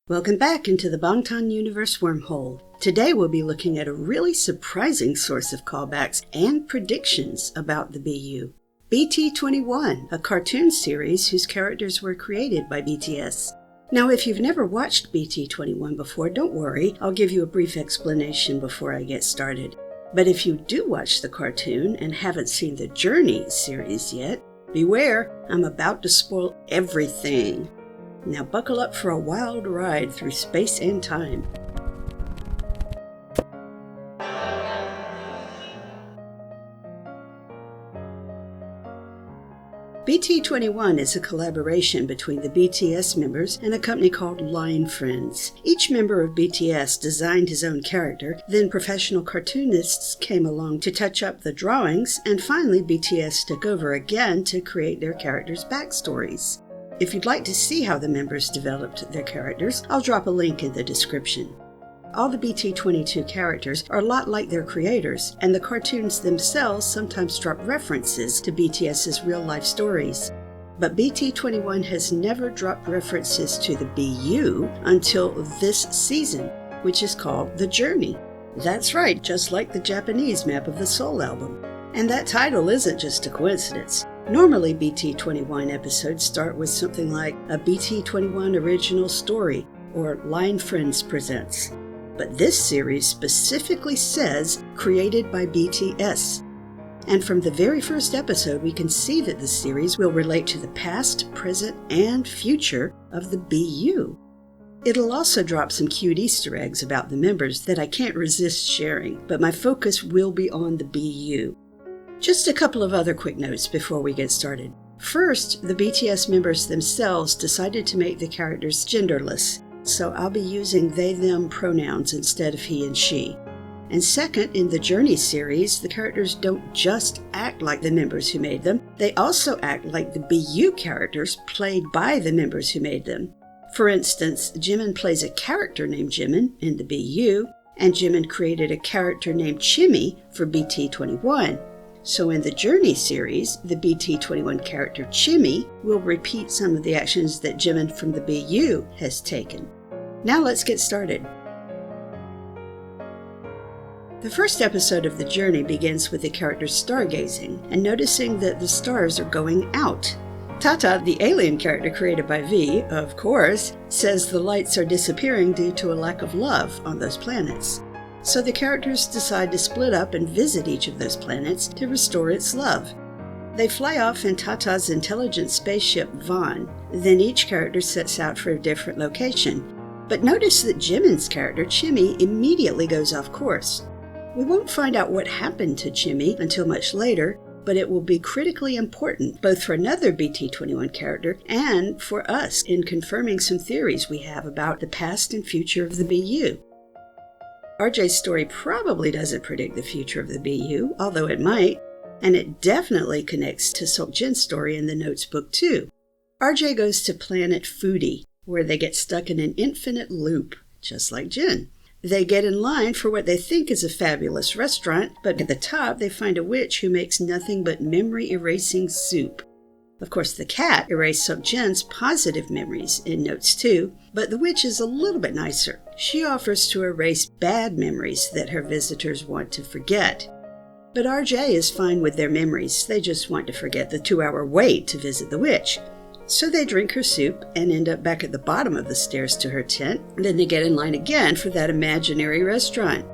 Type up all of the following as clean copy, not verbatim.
Welcome back into the Bangtan universe wormhole. Today we'll be looking at a really surprising source of callbacks and predictions about the BU. BT21, a cartoon series whose characters were created by BTS. Now, if you've never watched BT21 before, don't worry, I'll give you a brief explanation before I get started. But if you do watch the cartoon and haven't seen the Journey series yet, beware, I'm about to spoil everything. Now buckle up for a wild ride through space and time. BT21 is a collaboration between the BTS members and a company called Line Friends. Each member of BTS designed his own character, then professional cartoonists came along to touch up the drawings, and finally BTS took over again to create their characters' backstories. If you'd like to see how the members developed their characters, I'll drop a link in the description. All the BT22 characters are a lot like their creators, and the cartoons themselves sometimes drop references to BTS's real-life stories. But BT21 has never dropped references to the BU until this season, which is called The Journey. That's right, just like the Japanese map of the Soul album. And that title isn't just a coincidence. Normally, BT21 episodes start with something like a BT21 original story or Line Friends Presents. But this series specifically says created by BTS. And from the very first episode, we can see that the series will relate to the past, present, and future of the BU. It'll also drop some cute Easter eggs about the members that I can't resist sharing, but my focus will be on the BU. Just a couple of other quick notes before we get started. First, the BTS members themselves decided to make the characters genderless, so I'll be using they/them pronouns instead of he and she. And second, in the Journey series, the characters don't just act like the members who made them, they also act like the BU characters played by the members who made them. For instance, Jimin plays a character named Jimin in the BU, and Jimin created a character named Chimmy for BT21. So in the Journey series, the BT21 character Chimmy will repeat some of the actions that Jimin from the BU has taken. Now let's get started. The first episode of The Journey begins with the characters stargazing and noticing that the stars are going out. Tata, the alien character created by V, of course, says the lights are disappearing due to a lack of love on those planets. So the characters decide to split up and visit each of those planets to restore its love. They fly off in Tata's intelligent spaceship Vaughn, then each character sets out for a different location. But notice that Jimin's character Chimmy immediately goes off course. We won't find out what happened to Chimmy until much later, but it will be critically important both for another BT21 character and for us in confirming some theories we have about the past and future of the BU. RJ's story probably doesn't predict the future of the BU, although it might, and it definitely connects to Seokjin's story in the notes book too. RJ goes to planet Foodie, where they get stuck in an infinite loop, just like Jin. They get in line for what they think is a fabulous restaurant, but at the top they find a witch who makes nothing but memory-erasing soup. Of course, the cat erased Seokjin's positive memories in notes too, but the witch is a little bit nicer. She offers to erase bad memories that her visitors want to forget. But RJ is fine with their memories, they just want to forget the 2-hour wait to visit the witch. So they drink her soup and end up back at the bottom of the stairs to her tent, then they get in line again for that imaginary restaurant.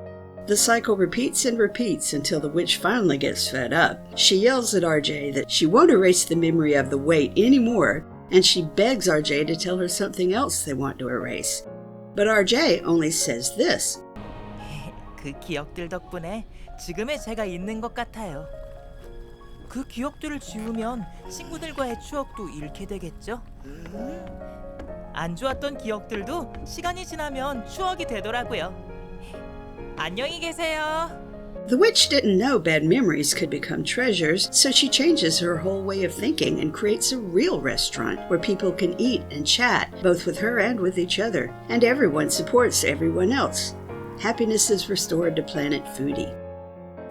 The cycle repeats and repeats until the witch finally gets fed up. She yells at RJ that she won't erase the memory of the wait anymore, and she begs RJ to tell her something else they want to erase. But RJ only says this. 그 기억들 덕분에 지금의 제가 있는 것 같아요. 그 기억들을 지우면 친구들과의 추억도 잃게 되겠죠? 안 좋았던 기억들도 시간이 지나면 추억이 되더라고요. 안녕히 계세요. The witch didn't know bad memories could become treasures, so she changes her whole way of thinking and creates a real restaurant where people can eat and chat, both with her and with each other, and everyone supports everyone else. Happiness is restored to planet Foodie.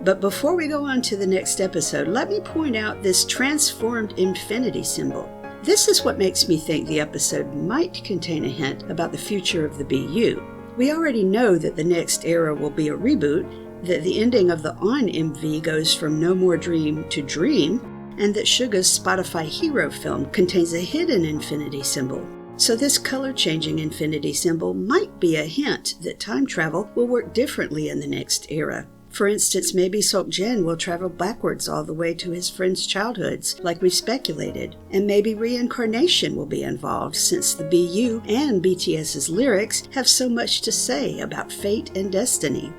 But before we go on to the next episode, let me point out this transformed infinity symbol. This is what makes me think the episode might contain a hint about the future of the BU. We already know that the next era will be a reboot, that the ending of the On MV goes from No More Dream to Dream, and that Suga's Spotify Hero film contains a hidden infinity symbol. So this color-changing infinity symbol might be a hint that time travel will work differently in the next era. For instance, maybe Seokjin will travel backwards all the way to his friends' childhoods, like we speculated. And maybe reincarnation will be involved, since the BU and BTS's lyrics have so much to say about fate and destiny.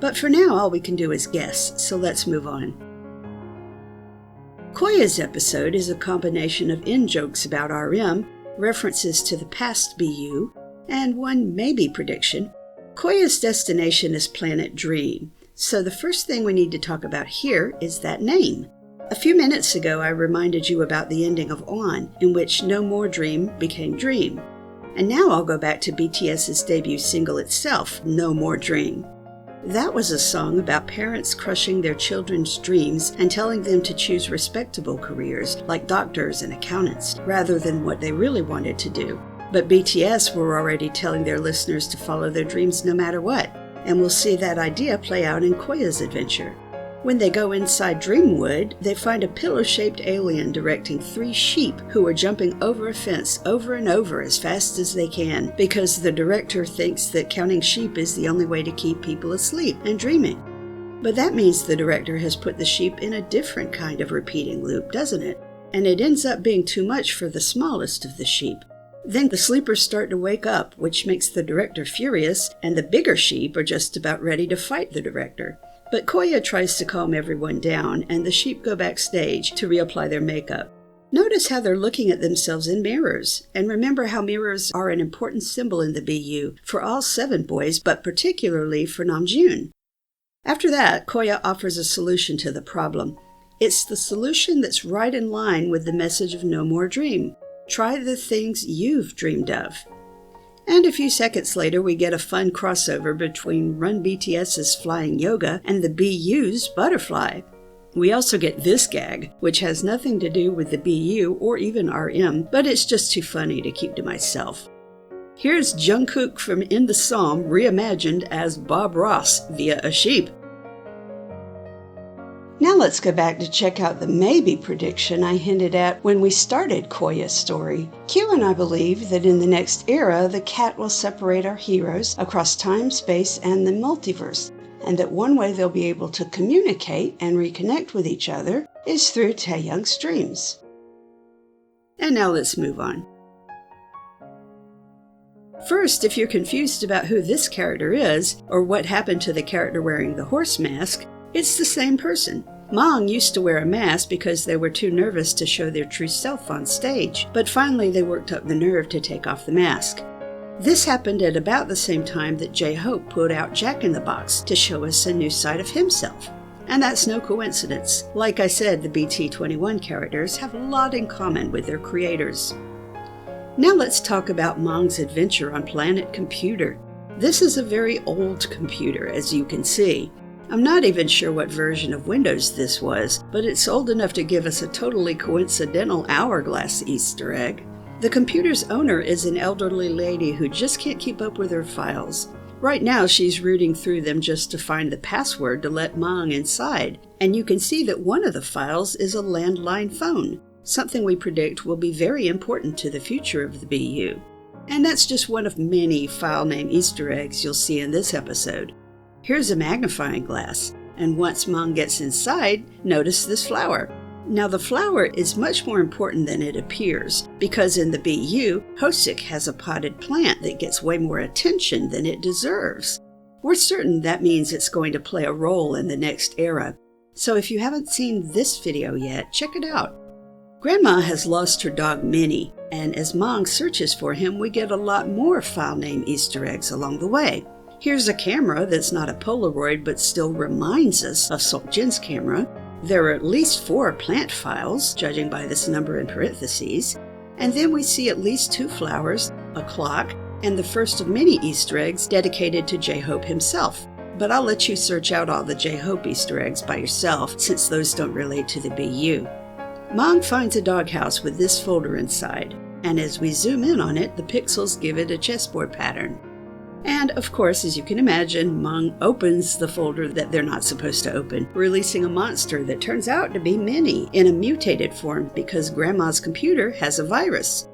But for now, all we can do is guess, so let's move on. Koya's episode is a combination of in-jokes about RM, references to the past BU, and one maybe prediction. Koya's destination is Planet Dream. So the first thing we need to talk about here is that name. A few minutes ago I reminded you about the ending of On, in which No More Dream became Dream. And now I'll go back to BTS's debut single itself, No More Dream. That was a song about parents crushing their children's dreams and telling them to choose respectable careers like doctors and accountants, rather than what they really wanted to do. But BTS were already telling their listeners to follow their dreams no matter what. And we'll see that idea play out in Koya's adventure. When they go inside Dreamwood, they find a pillow-shaped alien directing 3 sheep who are jumping over a fence over and over as fast as they can, because the director thinks that counting sheep is the only way to keep people asleep and dreaming. But that means the director has put the sheep in a different kind of repeating loop, doesn't it? And it ends up being too much for the smallest of the sheep. Then the sleepers start to wake up, which makes the director furious, and the bigger sheep are just about ready to fight the director. But Koya tries to calm everyone down, and the sheep go backstage to reapply their makeup. Notice how they're looking at themselves in mirrors, and remember how mirrors are an important symbol in the BU for all 7 boys, but particularly for Namjoon. After that, Koya offers a solution to the problem. It's the solution that's right in line with the message of No More Dream. Try the things you've dreamed of. And a few seconds later, we get a fun crossover between Run BTS's Flying Yoga and the BU's Butterfly. We also get this gag, which has nothing to do with the BU or even RM, but it's just too funny to keep to myself. Here's Jungkook from In the Psalm reimagined as Bob Ross via a sheep. Now let's go back to check out the maybe prediction I hinted at when we started Koya's story. Q and I believe that in the next era, the cat will separate our heroes across time, space, and the multiverse, and that one way they'll be able to communicate and reconnect with each other is through Taeyoung's dreams. And now let's move on. First, if you're confused about who this character is, or what happened to the character wearing the horse mask, it's the same person. Mang used to wear a mask because they were too nervous to show their true self on stage, but finally they worked up the nerve to take off the mask. This happened at about the same time that J-Hope put out Jack in the Box to show us a new side of himself. And that's no coincidence. Like I said, the BT21 characters have a lot in common with their creators. Now let's talk about Mang's adventure on Planet Computer. This is a very old computer, as you can see. I'm not even sure what version of Windows this was, but it's old enough to give us a totally coincidental hourglass Easter egg. The computer's owner is an elderly lady who just can't keep up with her files. Right now she's rooting through them just to find the password to let Mang inside, and you can see that one of the files is a landline phone, something we predict will be very important to the future of the BU. And that's just one of many file name Easter eggs you'll see in this episode. Here's a magnifying glass, and once Mang gets inside, notice this flower. Now the flower is much more important than it appears, because in the BU, Hosik has a potted plant that gets way more attention than it deserves. We're certain that means it's going to play a role in the next era. So if you haven't seen this video yet, check it out. Grandma has lost her dog Minnie, and as Mang searches for him, we get a lot more file name Easter eggs along the way. Here's a camera that's not a Polaroid but still reminds us of Seokjin's camera. There are at least 4 plant files, judging by this number in parentheses. And then we see at least 2 flowers, a clock, and the first of many Easter eggs dedicated to J-Hope himself. But I'll let you search out all the J-Hope Easter eggs by yourself, since those don't relate to the BU. Mang finds a doghouse with this folder inside, and as we zoom in on it, the pixels give it a chessboard pattern. And of course, as you can imagine, Mang opens the folder that they're not supposed to open, releasing a monster that turns out to be Minnie in a mutated form because Grandma's computer has a virus.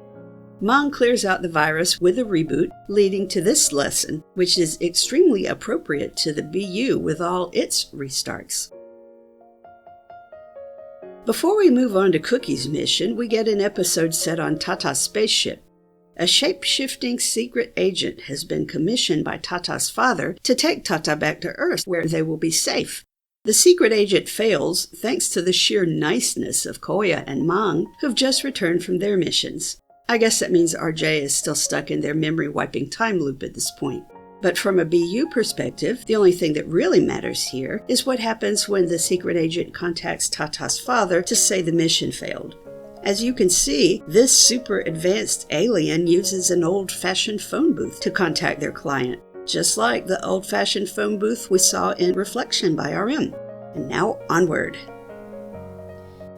Mang clears out the virus with a reboot, leading to this lesson, which is extremely appropriate to the BU with all its restarts. Before we move on to Cookie's mission, we get an episode set on Tata's spaceship. A shape-shifting secret agent has been commissioned by Tata's father to take Tata back to Earth, where they will be safe. The secret agent fails thanks to the sheer niceness of Koya and Mang, who've just returned from their missions. I guess that means RJ is still stuck in their memory-wiping time loop at this point. But from a BU perspective, the only thing that really matters here is what happens when the secret agent contacts Tata's father to say the mission failed. As you can see, this super advanced alien uses an old-fashioned phone booth to contact their client, just like the old-fashioned phone booth we saw in Reflection by RM. And now onward.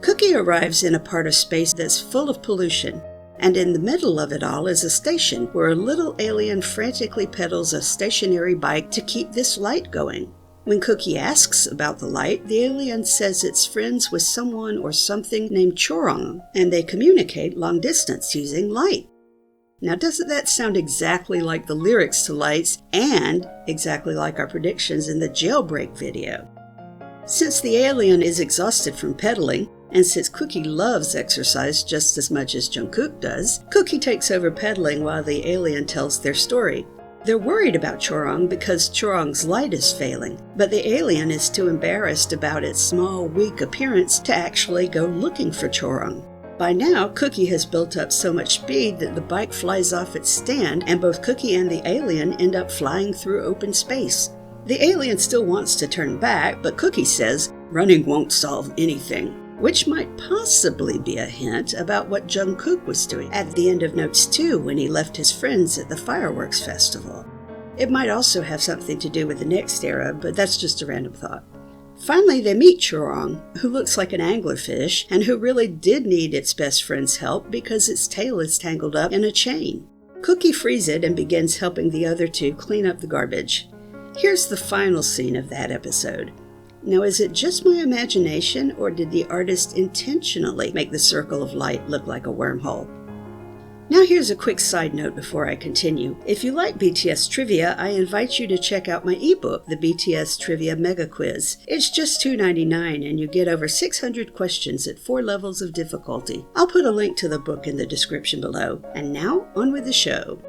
Cookie arrives in a part of space that's full of pollution, and in the middle of it all is a station where a little alien frantically pedals a stationary bike to keep this light going. When Cookie asks about the light, the alien says it's friends with someone or something named Chorong, and they communicate long distance using light. Now, doesn't that sound exactly like the lyrics to Lights and exactly like our predictions in the Jailbreak video? Since the alien is exhausted from pedaling, and since Cookie loves exercise just as much as Jungkook does, Cookie takes over pedaling while the alien tells their story. They're worried about Chorong because Chorong's light is failing, but the alien is too embarrassed about its small, weak appearance to actually go looking for Chorong. By now, Cookie has built up so much speed that the bike flies off its stand, and both Cookie and the alien end up flying through open space. The alien still wants to turn back, but Cookie says, "Running won't solve anything," which might possibly be a hint about what Jungkook was doing at the end of Notes 2 when he left his friends at the fireworks festival. It might also have something to do with the next era, but that's just a random thought. Finally, they meet Chorong, who looks like an anglerfish and who really did need its best friend's help because its tail is tangled up in a chain. Cookie frees it and begins helping the other two clean up the garbage. Here's the final scene of that episode. Now, is it just my imagination, or did the artist intentionally make the circle of light look like a wormhole? Now here's a quick side note before I continue. If you like BTS trivia, I invite you to check out my ebook, the BTS Trivia Mega Quiz. It's just $2.99 and you get over 600 questions at 4 levels of difficulty. I'll put a link to the book in the description below. And now, on with the show.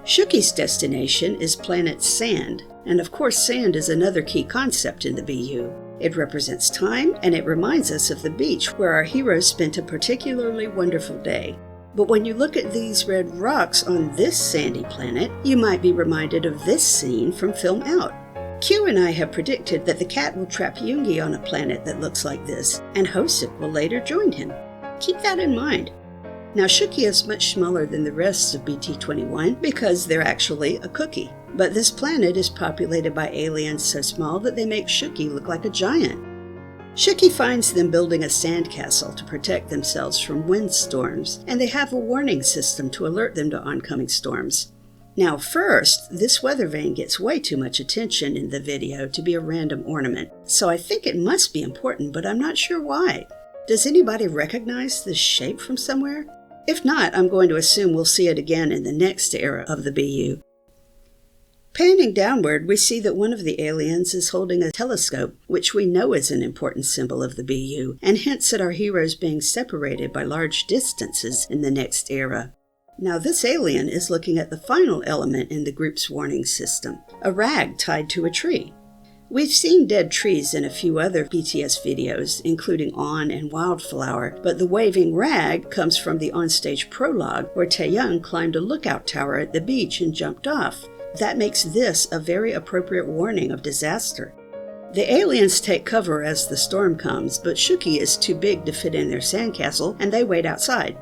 Shooky's destination is planet Sand, and of course sand is another key concept in the BU. It represents time, and it reminds us of the beach where our heroes spent a particularly wonderful day. But when you look at these red rocks on this sandy planet, you might be reminded of this scene from Film Out. Q and I have predicted that the cat will trap Yoongi on a planet that looks like this, and Hosik will later join him. Keep that in mind. Now, Shooky is much smaller than the rest of BT21 because they're actually a cookie. But this planet is populated by aliens so small that they make Shooky look like a giant. Shooky finds them building a sandcastle to protect themselves from windstorms, and they have a warning system to alert them to oncoming storms. Now first, this weather vane gets way too much attention in the video to be a random ornament, so I think it must be important, but I'm not sure why. Does anybody recognize this shape from somewhere? If not, I'm going to assume we'll see it again in the next era of the BU. Panning downward, we see that one of the aliens is holding a telescope, which we know is an important symbol of the BU, and hints at our heroes being separated by large distances in the next era. Now this alien is looking at the final element in the group's warning system, a rag tied to a tree. We've seen dead trees in a few other BTS videos, including On and Wildflower, but the waving rag comes from the onstage prologue where Taeyoung climbed a lookout tower at the beach and jumped off. That makes this a very appropriate warning of disaster. The aliens take cover as the storm comes, but Shooky is too big to fit in their sandcastle, and they wait outside.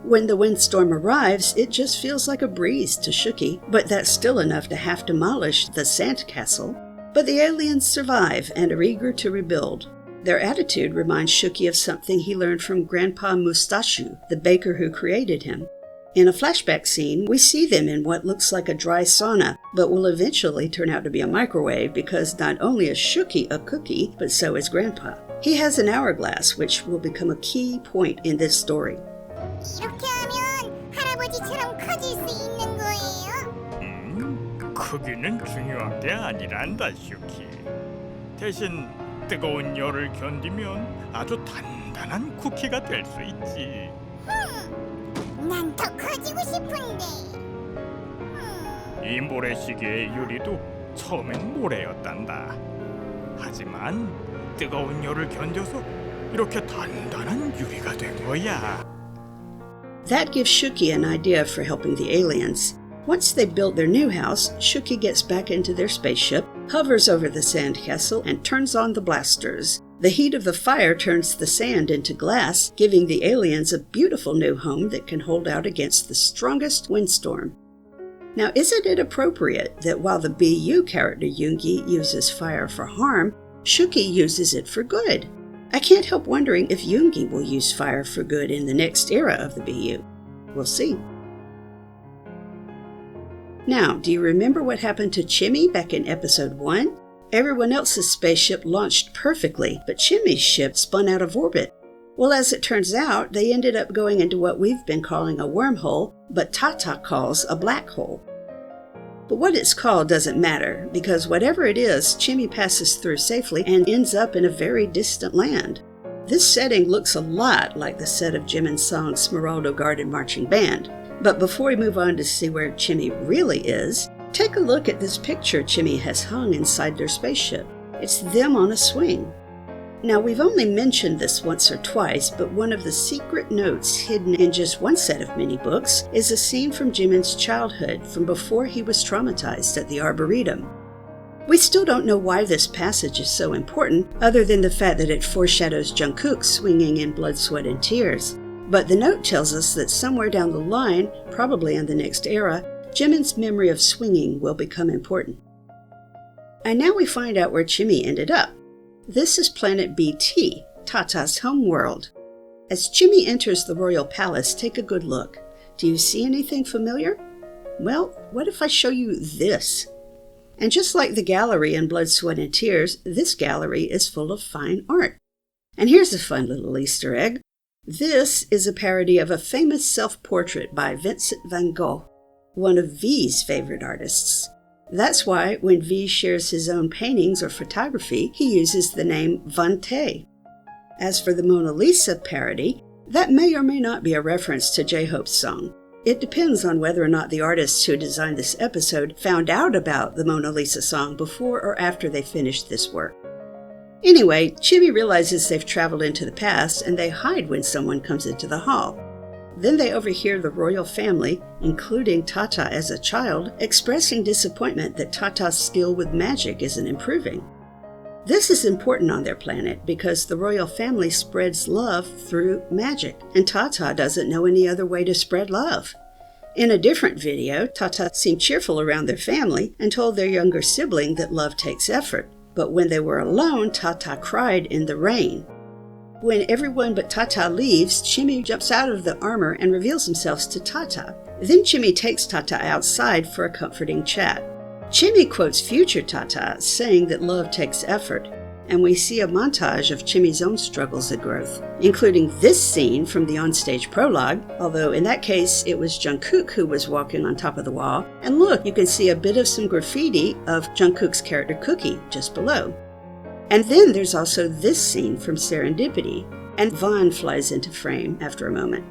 When the windstorm arrives, it just feels like a breeze to Shooky, but that's still enough to half demolish the sandcastle. But the aliens survive and are eager to rebuild. Their attitude reminds Shooky of something he learned from Grandpa Mustachu, the baker who created him. In a flashback scene, we see them in what looks like a dry sauna, but will eventually turn out to be a microwave because not only is Shooky a cookie, but so is Grandpa. He has an hourglass, which will become a key point in this story. 이렇게 하면 할아버지처럼 커질 수 있는 거예요? 크기는 중요한 게 아니란다, 슈키. 대신 뜨거운 열을 견디면 아주 단단한 쿠키가 될 수 있지. 난 더 커지고 싶은데. 이 모래시계의 유리도 처음엔 모래였단다. 하지만 뜨거운 열을 견뎌서 이렇게 단단한 유리가 된 거야. That gives Shooky an idea for helping the aliens. Once they built their new house, Shooky gets back into their spaceship, hovers over the sandcastle, and turns on the blasters. The heat of the fire turns the sand into glass, giving the aliens a beautiful new home that can hold out against the strongest windstorm. Now, isn't it appropriate that while the BU character Yoongi uses fire for harm, Shooky uses it for good? I can't help wondering if Yoongi will use fire for good in the next era of the BU. We'll see. Now, do you remember what happened to Chimmy back in episode 1? Everyone else's spaceship launched perfectly, but Chimmy's ship spun out of orbit. Well, as it turns out, they ended up going into what we've been calling a wormhole, but Tata calls a black hole. But what it's called doesn't matter, because whatever it is, Chimmy passes through safely and ends up in a very distant land. This setting looks a lot like the set of Jimin's song Smeraldo Garden Marching Band. But before we move on to see where Chimmy really is, take a look at this picture Chimmy has hung inside their spaceship. It's them on a swing. Now, we've only mentioned this once or twice, but one of the secret notes hidden in just one set of mini books is a scene from Jimin's childhood from before he was traumatized at the Arboretum. We still don't know why this passage is so important, other than the fact that it foreshadows Jungkook swinging in blood, sweat, and tears. But the note tells us that somewhere down the line, probably in the next era, Jimin's memory of swinging will become important. And now we find out where Chimmy ended up. This is planet BT, Tata's homeworld. As Chimmy enters the royal palace, take a good look. Do you see anything familiar? Well, what if I show you this? And just like the gallery in Blood, Sweat, and Tears, this gallery is full of fine art. And here's a fun little Easter egg. This is a parody of a famous self-portrait by Vincent van Gogh, one of V's favorite artists. That's why when V shares his own paintings or photography, he uses the name Van Tay. As for the Mona Lisa parody, that may or may not be a reference to J-Hope's song. It depends on whether or not the artists who designed this episode found out about the Mona Lisa song before or after they finished this work. Anyway, Chimmy realizes they've traveled into the past and they hide when someone comes into the hall. Then they overhear the royal family, including Tata as a child, expressing disappointment that Tata's skill with magic isn't improving. This is important on their planet because the royal family spreads love through magic, and Tata doesn't know any other way to spread love. In a different video, Tata seemed cheerful around their family and told their younger sibling that love takes effort. But when they were alone, Tata cried in the rain. When everyone but Tata leaves, Chimmy jumps out of the armor and reveals himself to Tata. Then Chimmy takes Tata outside for a comforting chat. Chimmy quotes future Tata, saying that love takes effort, and we see a montage of Chimmy's own struggles at growth, including this scene from the onstage prologue, although in that case it was Jungkook who was walking on top of the wall. And look, you can see a bit of some graffiti of Jungkook's character Cookie just below. And then there's also this scene from Serendipity, and Vaughn flies into frame after a moment.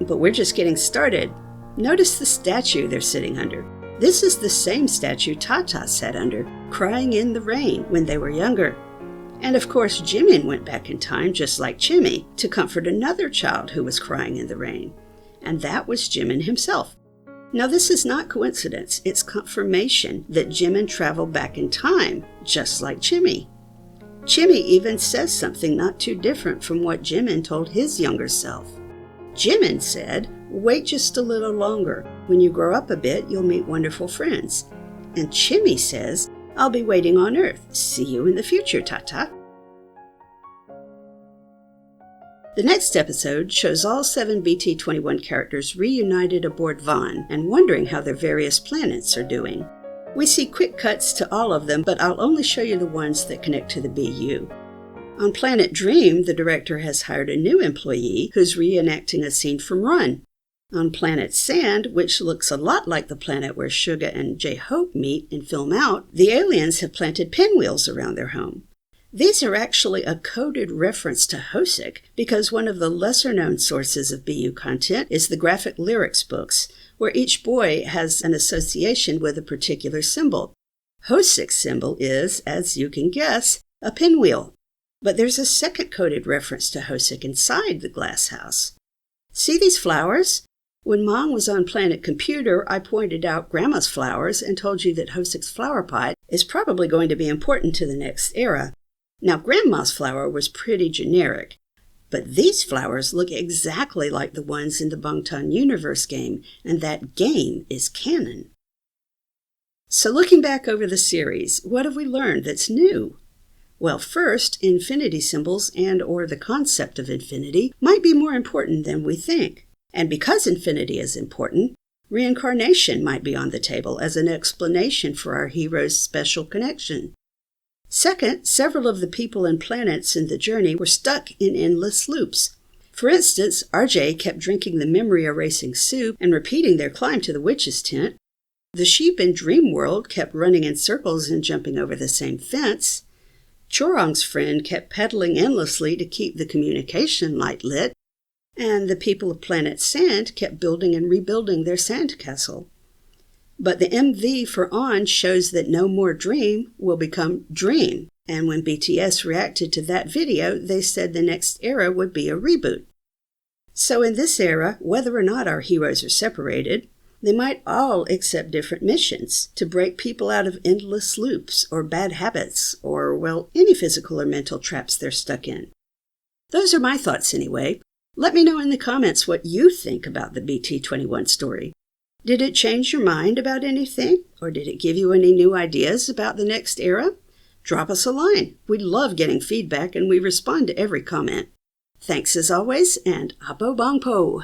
But we're just getting started. Notice the statue they're sitting under. This is the same statue Tata sat under, crying in the rain when they were younger. And of course, Jimin went back in time, just like Chimmy, to comfort another child who was crying in the rain. And that was Jimin himself. Now, this is not coincidence. It's confirmation that Jimin traveled back in time, just like Chimmy. Chimmy even says something not too different from what Jimin told his younger self. Jimin said, "Wait just a little longer. When you grow up a bit, you'll meet wonderful friends." And Chimmy says, "I'll be waiting on Earth. See you in the future, Tata." The next episode shows all 7 BT-21 characters reunited aboard Vaughn and wondering how their various planets are doing. We see quick cuts to all of them, but I'll only show you the ones that connect to the BU. On Planet Dream, the director has hired a new employee who's reenacting a scene from Run. On Planet Sand, which looks a lot like the planet where Suga and J-Hope meet in Film Out, the aliens have planted pinwheels around their home. These are actually a coded reference to Hosek because one of the lesser-known sources of BU content is the graphic lyrics books, where each boy has an association with a particular symbol. Hosek's symbol is, as you can guess, a pinwheel. But there's a second coded reference to Hosek inside the glass house. See these flowers? When Mang was on Planet Computer, I pointed out Grandma's flowers and told you that Hosek's flower pot is probably going to be important to the next era. Now, Grandma's flower was pretty generic, but these flowers look exactly like the ones in the Bangtan Universe game, and that game is canon. So looking back over the series, what have we learned that's new? Well, first, infinity symbols and/or the concept of infinity might be more important than we think. And because infinity is important, reincarnation might be on the table as an explanation for our hero's special connection. Second, several of the people and planets in the journey were stuck in endless loops. For instance, RJ kept drinking the memory-erasing soup and repeating their climb to the witch's tent. The sheep in Dream World kept running in circles and jumping over the same fence. Chorong's friend kept pedaling endlessly to keep the communication light lit. And the people of Planet Sand kept building and rebuilding their sandcastle. But the MV for On shows that No More Dream will become Dream, and when BTS reacted to that video, they said the next era would be a reboot. So in this era, whether or not our heroes are separated, they might all accept different missions to break people out of endless loops or bad habits or, well, any physical or mental traps they're stuck in. Those are my thoughts anyway. Let me know in the comments what you think about the BT-21 story. Did it change your mind about anything? Or did it give you any new ideas about the next era? Drop us a line. We love getting feedback and we respond to every comment. Thanks as always, and Apo Bangpo!